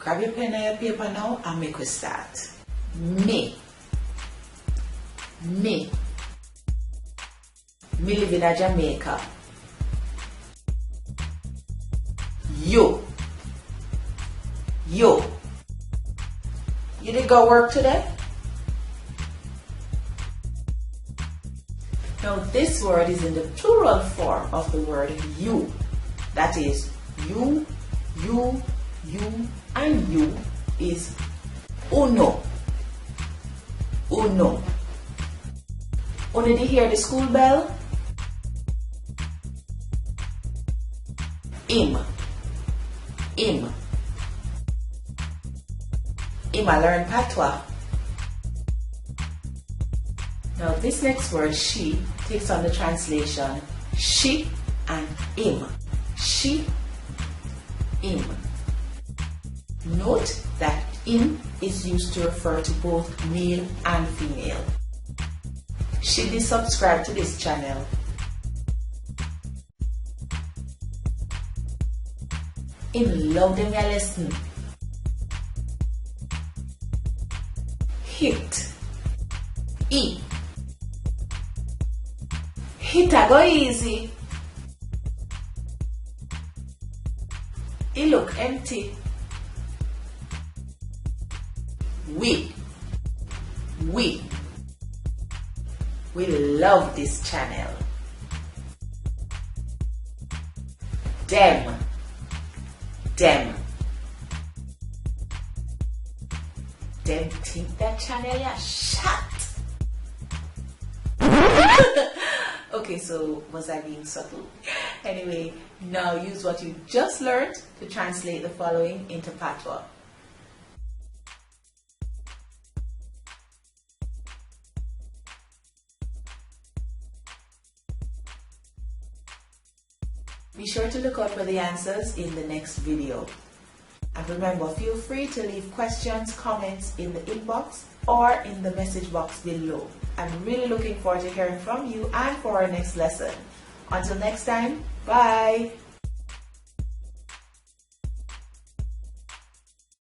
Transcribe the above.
Grab your pen and your paper now and make we start. Me. Me live in Jamaica. You did go work today? Now this word is in the plural form of the word you. That is you, and you is uno. Uno. Did you hear the school bell? Him. I learned patwa. Now this next word, she, takes on the translation she and him. She, him. Note that him is used to refer to both male and female. Should you subscribe to this channel? Him love them your lesson. Hit. E. Hit a go easy. It look empty. We love this channel. Them think that channel is shut. Okay, so was I being subtle? Anyway, now use what you just learned to translate the following into patwa. Be sure to look out for the answers in the next video. And remember, feel free to leave questions, comments in the inbox or in the message box below. I'm really looking forward to hearing from you and for our next lesson. Until next time, bye!